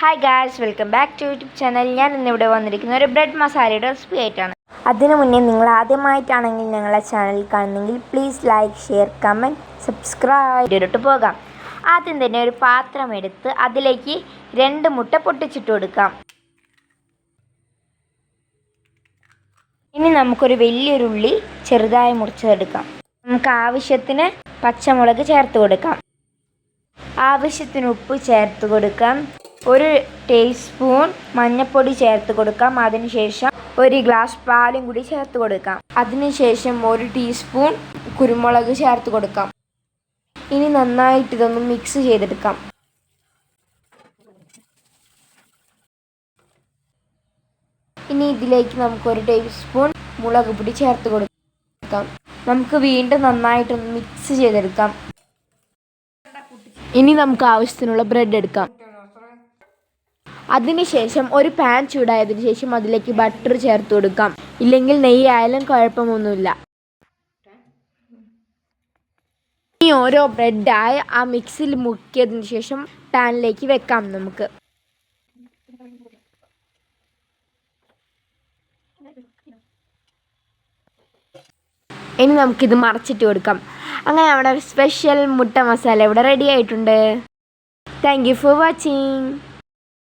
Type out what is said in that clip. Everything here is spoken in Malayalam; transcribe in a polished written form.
Hi guys, welcome back to YouTube channel. ഞാൻ ഇന്നിവിടെ വന്നിരിക്കുന്ന ഒരു ബ്രെഡ് മസാലയുടെ റെസിപ്പി ആയിട്ടാണ്. അതിനു മുന്നേ നിങ്ങൾ ആദ്യമായിട്ടാണെങ്കിൽ ഞങ്ങളെ ചാനൽ കാണുന്നെങ്കിൽ please like, share, comment, subscribe ചെയ്തിട്ട് പോകാം. ആദ്യം തന്നെ ഒരു പാത്രം എടുത്ത് അതിലേക്ക് 2 മുട്ട പൊട്ടിച്ചിട്ട് കൊടുക്കാം. ഇനി നമുക്കൊരു വലിയൊരു ഉള്ളി ചെറുതായി മുറിച്ചെടുക്കാം. നമുക്ക് ആവശ്യത്തിന് പച്ചമുളക് ചേർത്ത് കൊടുക്കാം. ആവശ്യത്തിന് ഉപ്പ് ചേർത്ത് കൊടുക്കാം. 1 ടീസ്പൂൺ മഞ്ഞൾപ്പൊടി ചേർത്ത് കൊടുക്കാം. അതിനുശേഷം 1 ഗ്ലാസ് പാലും കൂടി ചേർത്ത് കൊടുക്കാം. അതിനുശേഷം 1 ടീസ്പൂൺ കുരുമുളക് ചേർത്ത് കൊടുക്കാം. ഇനി നന്നായിട്ട് ഇതൊന്ന് മിക്സ് ചെയ്തെടുക്കാം. ഇനി ഇതിലേക്ക് നമുക്ക് 1 ടീസ്പൂൺ മുളക് പൊടി ചേർത്ത് കൊടുക്കാം. നമുക്ക് വീണ്ടും നന്നായിട്ടൊന്ന് മിക്സ് ചെയ്തെടുക്കാം. ഇനി നമുക്ക് ആവശ്യത്തിനുള്ള ബ്രെഡ് എടുക്കാം. അതിനുശേഷം ഒരു പാൻ ചൂടായതിനു ശേഷം അതിലേക്ക് ബട്ടർ ചേർത്ത് കൊടുക്കാം. ഇല്ലെങ്കിൽ നെയ്യ് ആയാലും കുഴപ്പമൊന്നുമില്ല. ഇനി ഓരോ ബ്രെഡായി ആ മിക്സിയിൽ മുക്കിയതിന് ശേഷം പാനിലേക്ക് വെക്കാം. നമുക്ക് ഇനി നമുക്കിത് മറച്ചിട്ട് കൊടുക്കാം. അങ്ങനെ നമ്മുടെ സ്പെഷ്യൽ മുട്ട മസാല ഇവിടെ റെഡി ആയിട്ടുണ്ട്. Thank you for watching.